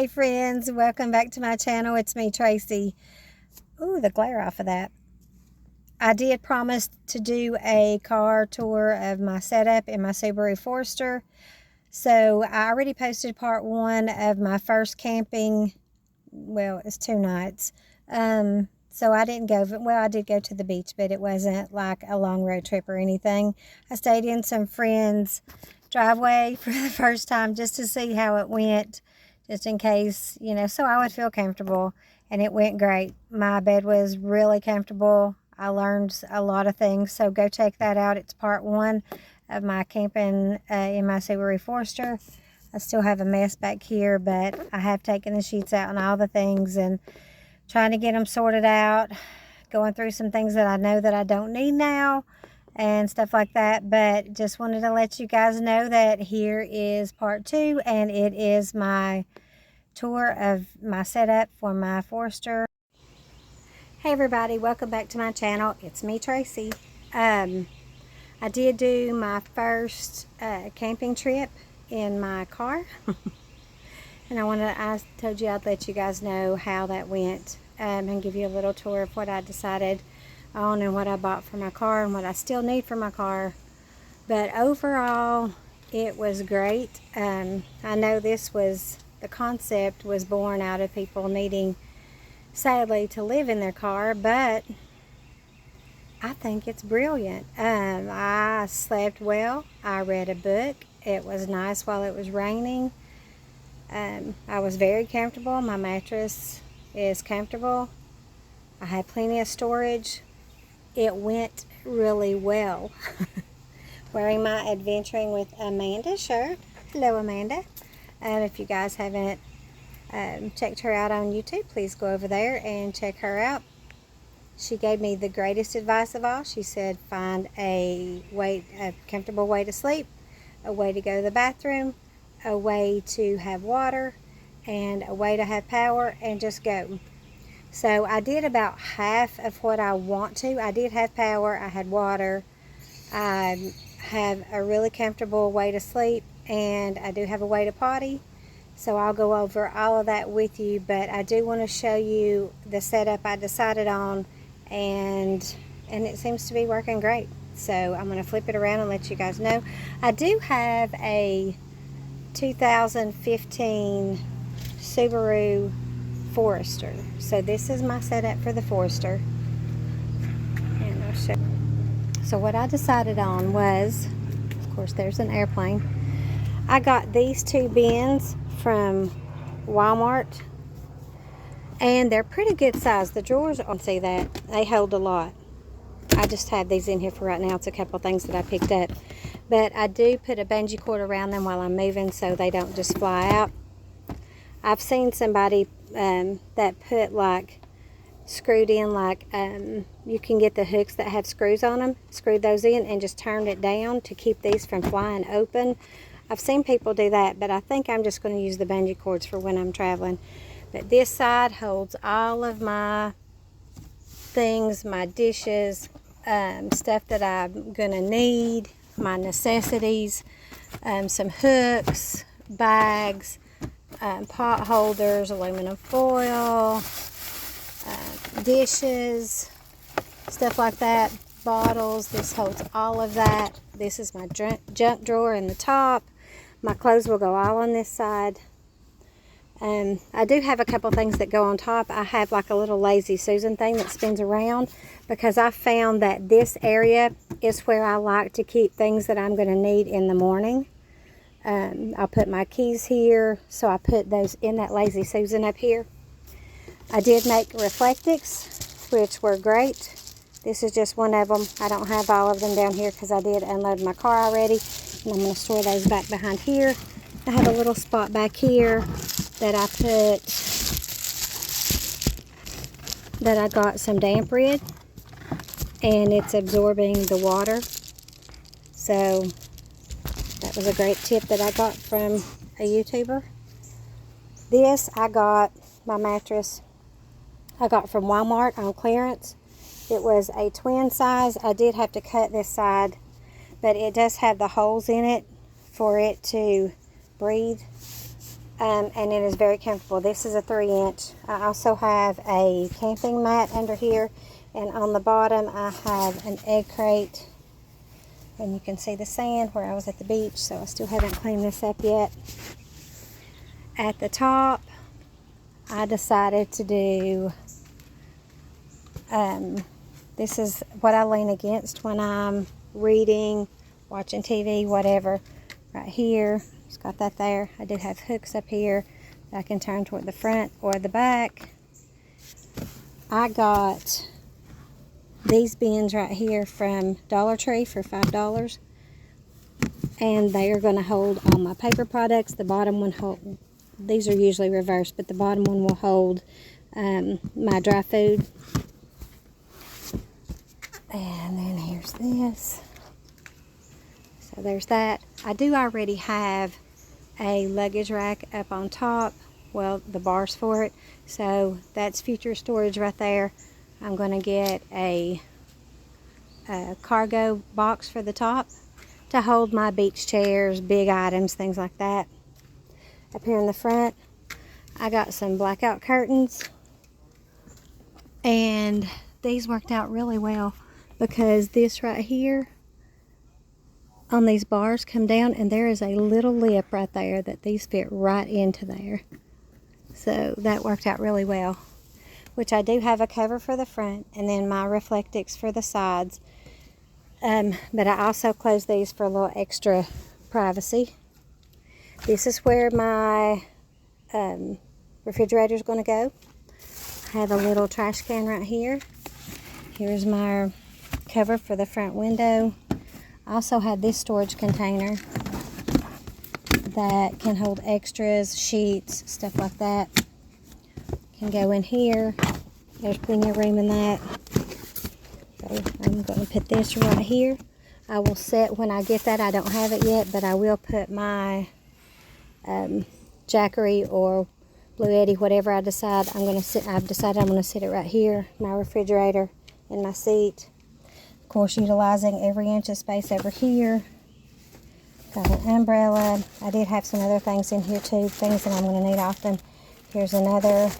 Hey friends, welcome back to my channel. It's me, Tracy. Ooh, the glare off of that. I did promise to do a car tour of my setup in my Suburu Forrester. So I already posted part 1 of my first camping. Well, it's 2 nights. So I didn't go, well, I did go to the beach, but it wasn't like a long road trip or anything. I stayed in some friends' driveway for the first time just to see how it went, just in case, you know, so I would feel comfortable, and it went great. My bed was really comfortable. I learned a lot of things, so go check that out. It's part 1 of my camping in my Suburu Forrester. I still have a mess back here, but I have taken the sheets out and all the things and trying to get them sorted out, going through some things that I know that I don't need now and stuff like that. But just wanted to let you guys know that here is part 2, and it is my tour of my setup for my Forester. Hey everybody, welcome back to my channel. It's me, Tracy. I did do my first camping trip in my car. And I told you I'd let you guys know how that went, and give you a little tour of what I decided on and what I bought for my car and what I still need for my car. But overall, it was great. I know the concept was born out of people needing, sadly, to live in their car, but I think it's brilliant. I slept well. I read a book. It was nice while it was raining. I was very comfortable. My mattress is comfortable. I had plenty of storage. It went really well. Wearing my Adventuring with Amanda shirt. Hello, Amanda. If you guys haven't checked her out on YouTube, please go over there and check her out. She gave me the greatest advice of all. She said, find a comfortable way to sleep, a way to go to the bathroom, a way to have water, and a way to have power, and just go. So I did about half of what I want to. I did have power, I had water, I have a really comfortable way to sleep, and I do have a way to potty. So I'll go over all of that with you, but I do want to show you the setup I decided on, and it seems to be working great. So I'm going to flip it around and let you guys know. I do have a 2015 Suburu Forrester. So this is my setup for the Forrester. And I'll show you. So what I decided on was, of course there's an airplane. I got these 2 bins from Walmart, and they're pretty good size. The drawers, I can see that, they hold a lot. I just have these in here for right now. It's a couple of things that I picked up. But I do put a bungee cord around them while I'm moving so they don't just fly out. I've seen somebody that put like screwed in, like you can get the hooks that have screws on them, screwed those in and just turned it down to keep these from flying open. I've seen people do that, but I think I'm just going to use the bungee cords for when I'm traveling. But this side holds all of my things, my dishes, stuff that I'm going to need, my necessities, some hooks, bags, pot holders, aluminum foil, dishes, stuff like that, bottles. This holds all of that. This is my junk drawer in the top. My clothes will go all on this side. I do have a couple things that go on top. I have like a little Lazy Susan thing that spins around, because I found that this area is where I like to keep things that I'm going to need in the morning. I'll put my keys here, so I put those in that Lazy Susan up here. I did make reflectics, which were great. This is just one of them. I don't have all of them down here because I did unload my car already, and I'm going to store those back behind here. I have a little spot back here that I got some damp rid, and it's absorbing the water. So that was a great tip that I got from a YouTuber. This, I got my mattress, I got from Walmart on clearance. It was a twin size. I did have to cut this side, but it does have the holes in it for it to breathe. and it is very comfortable. This is a 3-inch. I also have a camping mat under here, and on the bottom I have an egg crate, and you can see the sand where I was at the beach, so I still haven't cleaned this up yet. At the top, I decided to do, this is what I lean against when I'm reading, watching TV, whatever. Right here, it's got that there. I do have hooks up here that I can turn toward the front or the back. I got these bins right here from Dollar Tree for $5, and they are going to hold all my paper products. The bottom one hold, these are usually reversed, but the bottom one will hold my dry food. And then here's this. So there's that. I do already have a luggage rack up on top. Well, the bars for it. So that's future storage right there. I'm going to get a cargo box for the top to hold my beach chairs, big items, things like that. Up here in the front, I got some blackout curtains. And these worked out really well because this right here on these bars come down, and there is a little lip right there that these fit right into there. So that worked out really well. Which I do have a cover for the front, and then my Reflectix for the sides. But I also close these for a little extra privacy. This is where my refrigerator is going to go. I have a little trash can right here. Here's my cover for the front window. I also have this storage container that can hold extras, sheets, stuff like that. Can go in here. There's plenty of room in that. So I'm going to put this right here. I will set, when I get that, I don't have it yet, but I will put my Jackery or Blue Eddy, whatever I decide. I've decided I'm going to sit it right here. My refrigerator and my seat. Of course, utilizing every inch of space over here. Got an umbrella. I did have some other things in here too, things that I'm going to need often. Here's another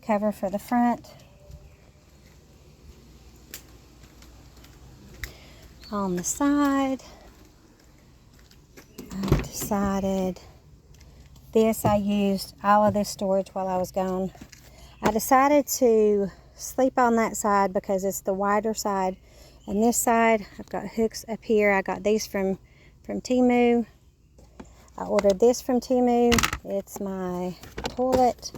cover for the front. On the side, I decided this, I used all of this storage while I was gone. I decided to sleep on that side because it's the wider side. And this side, I've got hooks up here. I got these from Temu. I ordered this from Temu. It's my toilet.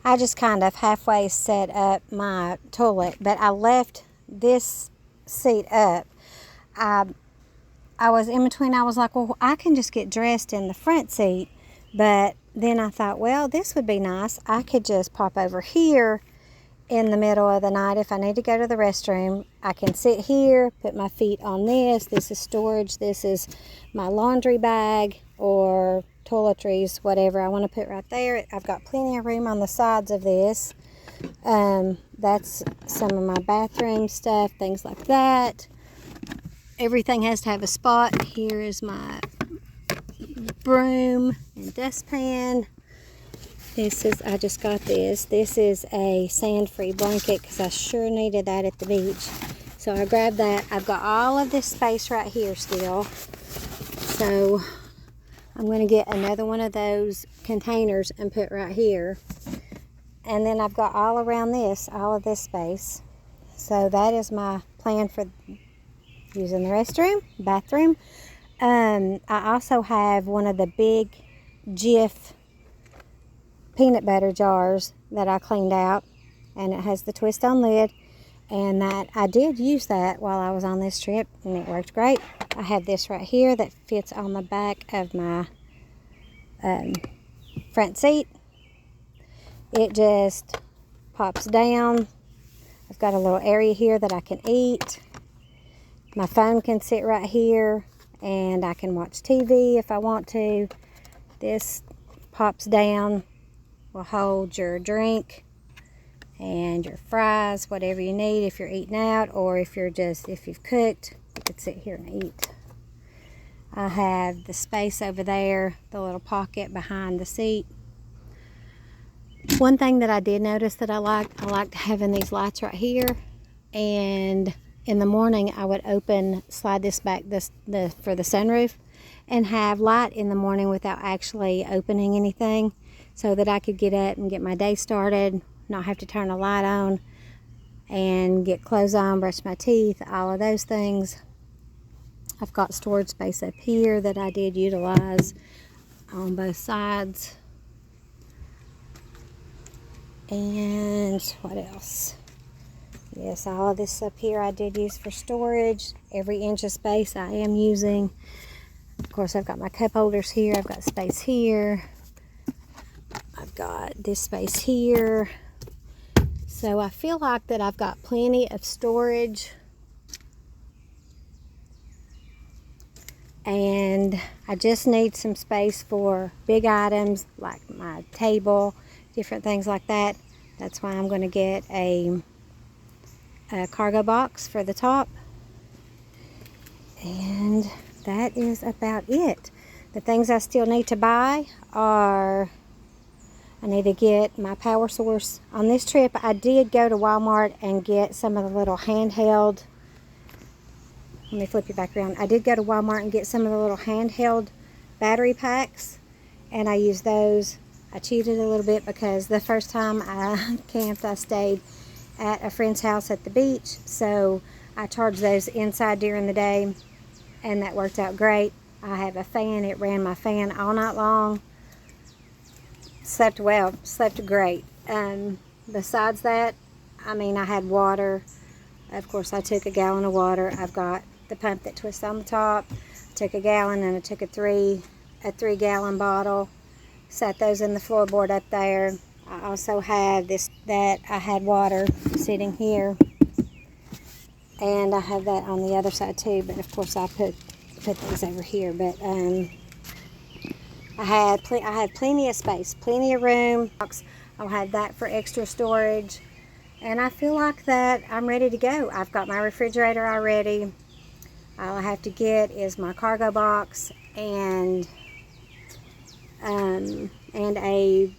I just kind of halfway set up my toilet, but I left this seat up. I was in between. I was like, well, I can just get dressed in the front seat. But then I thought, well, this would be nice. I could just pop over here in the middle of the night if I need to go to the restroom. I can sit here, put my feet on this. This is storage. This is my laundry bag or toiletries, whatever I want to put right there. I've got plenty of room on the sides of this. That's some of my bathroom stuff, things like that. Everything has to have a spot. Here is my broom and dustpan. I just got this. This is a sand-free blanket because I sure needed that at the beach. So I grabbed that. I've got all of this space right here still. So I'm going to get another one of those containers and put right here. And then I've got all around this, all of this space. So that is my plan for using the restroom, bathroom. I also have one of the big Jif peanut butter jars that I cleaned out, and it has the twist on lid, and that I did use that while I was on this trip, and it worked great. I have this right here that fits on the back of my front seat. It just pops down. I've got a little area here that I can eat. My phone can sit right here, and I can watch TV if I want to. This pops down, will hold your drink and your fries, whatever you need if you're eating out, or if you've cooked, you could sit here and eat. I have the space over there, the little pocket behind the seat. One thing that I did notice that I liked having these lights right here, and in the morning I would slide this back for the sunroof and have light in the morning without actually opening anything, so that I could get up and get my day started, not have to turn a light on, and get clothes on, brush my teeth, all of those things. I've got storage space up here that I did utilize on both sides. And what else? Yes, all of this up here I did use for storage. Every inch of space I am using. Of course, I've got my cup holders here. I've got space here. I've got this space here. So I feel like that I've got plenty of storage. And I just need some space for big items like my table, different things like that. That's why I'm going to get a cargo box for the top. And that is about it. The things I still need to buy are, I need to get my power source. On this trip, I did go to Walmart and get some of the little handheld. Let me flip you back around. I did go to Walmart and get some of the little handheld battery packs, and I used those. I cheated a little bit because the first time I camped, I stayed at a friend's house at the beach, so I charged those inside during the day, and that worked out great. I have a fan. It ran my fan all night long. Slept well, slept great. Besides that, I mean, I had water. Of course, I took a gallon of water. I've got the pump that twists on the top. I took a gallon, and I took a 3-gallon bottle. Set those in the floorboard up there. I also have this, that I had water sitting here, and I have that on the other side too, but of course I put these over here. But I had plenty of space, plenty of room. I'll have that for extra storage, and I feel like that I'm ready to go. I've got my refrigerator already. All I have to get is my cargo box and a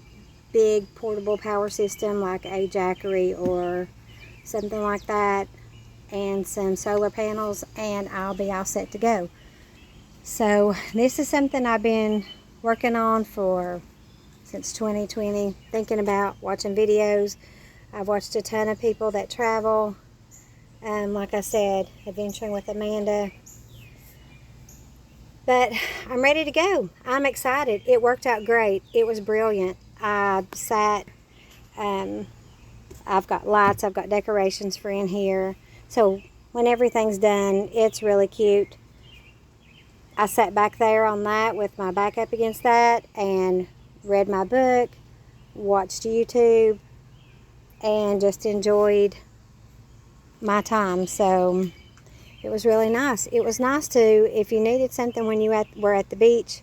big portable power system like a Jackery or something like that, and some solar panels, and I'll be all set to go. So this is something I've been working on since 2020, thinking about, watching videos. I've watched a ton of people that travel, like I said, adventuring with Amanda. But I'm ready to go. I'm excited. It worked out great. It was brilliant. I've got lights, I've got decorations for in here. So when everything's done, it's really cute. I sat back there on that with my back up against that and read my book, watched YouTube, and just enjoyed my time. So it was really nice. It was nice to, if you needed something when you were at the beach,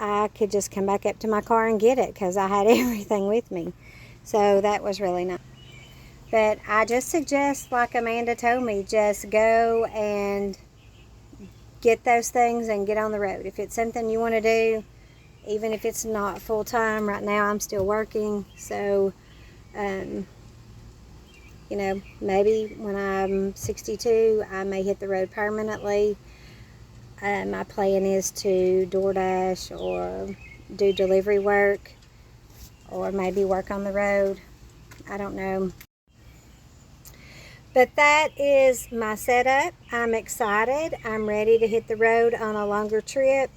I could just come back up to my car and get it because I had everything with me. So that was really nice. But I just suggest, like Amanda told me, just go and get those things and get on the road. If it's something you want to do, even if it's not full time. Right now I'm still working, so you know, maybe when I'm 62 I may hit the road permanently. My plan is to DoorDash or do delivery work, or maybe work on the road. I don't know. But that is my setup. I'm excited. I'm ready to hit the road on a longer trip.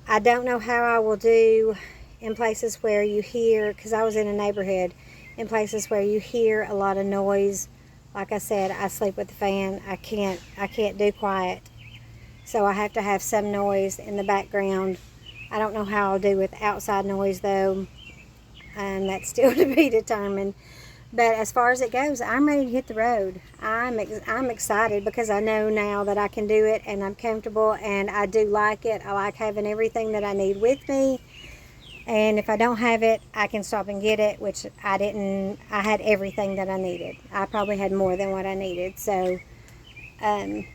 I don't know how I will do in places where you hear, because I was in a neighborhood, in places where you hear a lot of noise. Like I said, I sleep with the fan. I can't do quiet. So I have to have some noise in the background. I don't know how I'll do with outside noise though. That's still to be determined. But as far as it goes, I'm ready to hit the road. I'm excited because I know now that I can do it, and I'm comfortable, and I do like it. I like having everything that I need with me. And if I don't have it, I can stop and get it, which I didn't. I had everything that I needed. I probably had more than what I needed. So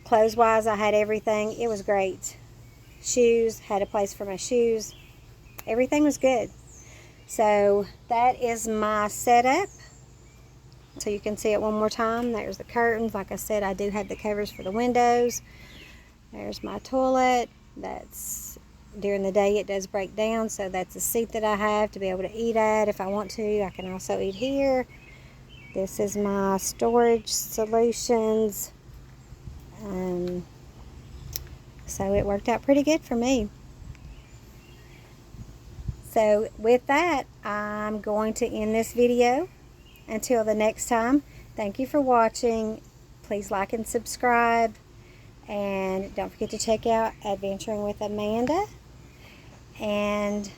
clothes-wise, I had everything. It was great. shoes, had a place for my shoes. Everything was good. So that is my setup. So you can see it one more time. There's the curtains. Like I said, I do have the covers for the windows. There's my toilet. That's during the day it does break down, so that's a seat that I have to be able to eat at if I want to. I can also eat here. This is my storage solutions. So it worked out pretty good for me. So with that, I'm going to end this video. Until the next time, thank you for watching. Please like and subscribe. And don't forget to check out Adventuring with Amanda. And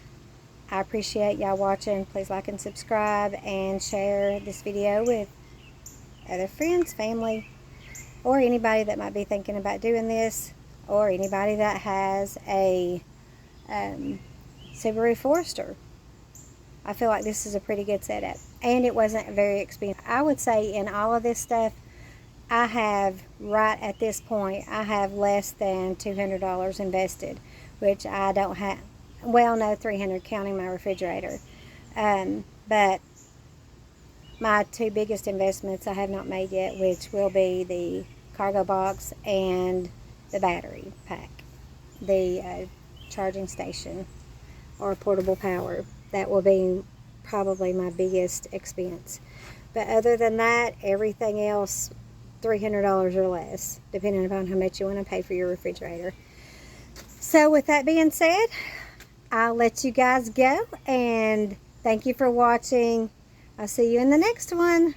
I appreciate y'all watching. Please like and subscribe and share this video with other friends, family, or anybody that might be thinking about doing this, or anybody that has a Suburu Forrester. I feel like this is a pretty good setup, and it wasn't very expensive. I would say in all of this stuff, I have, right at this point, I have less than $200 invested, which I don't have. Well, no, $300 counting my refrigerator. But my two biggest investments I have not made yet, which will be the cargo box and the battery pack, the charging station or portable power. That will be probably my biggest expense. But other than that, everything else, $300 or less, depending upon how much you want to pay for your refrigerator. So with that being said, I'll let you guys go, and thank you for watching. I'll see you in the next one.